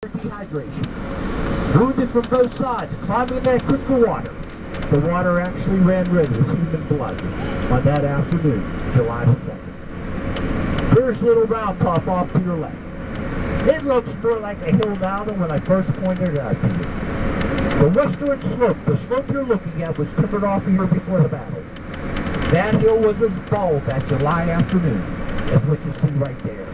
Dehydration. Wounded from both sides, climbing that creek of water. The water actually ran red with human blood on that afternoon, July the 2nd. Here's Little Round Top off to your left. It looks more like a hill now than when I first pointed it out to you. The western slope, the slope you're looking at, was timbered off here before the battle. That hill was as bald that July afternoon as what you see right there.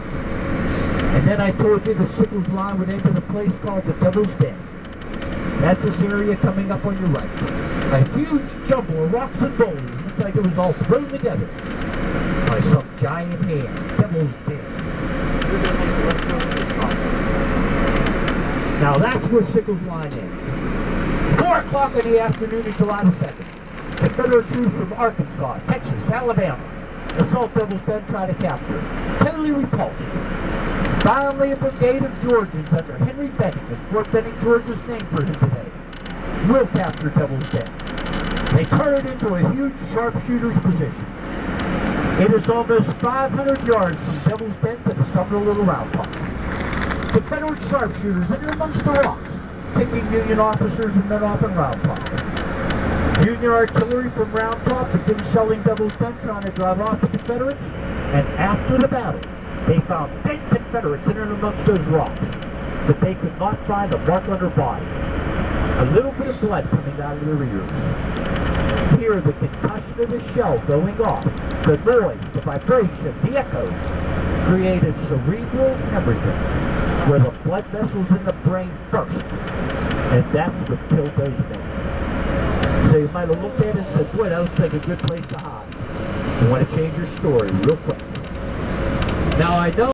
And then I told you the Sickles line would enter the place called the Devil's Den. That's this area coming up on your right. A huge jumble of rocks and boulders. Looks like it was all thrown together by some giant hand. Devil's Den. Now that's where Sickles line ends. 4 o'clock in the afternoon of July the 2nd. Confederate troops from Arkansas, Texas, Alabama assault Devil's Den, try to capture it. Totally repulsed. Finally, a brigade of Georgians under Henry Benning, and Fort Benning, Georgia's named for him today, will capture Devil's Den. They turn it into a huge sharpshooter's position. It is almost 500 yards from Devil's Den to the Sumner Little Round Top. Confederate sharpshooters in amongst the rocks, picking Union officers and men off in Round Top. Union artillery from Round Top begins shelling Devil's Den, trying to drive off the Confederates, and after the battle, they found dead Confederates in and amongst those rocks, but they could not find a mark on their body. A little bit of blood coming out of their ears. Here, the concussion of the shell going off, the noise, the vibration, the echo, created cerebral hemorrhaging, where the blood vessels in the brain burst, and that's what killed those men. So you might have looked at it and said, boy, that looks like a good place to hide. You want to change your story real quick. Now I know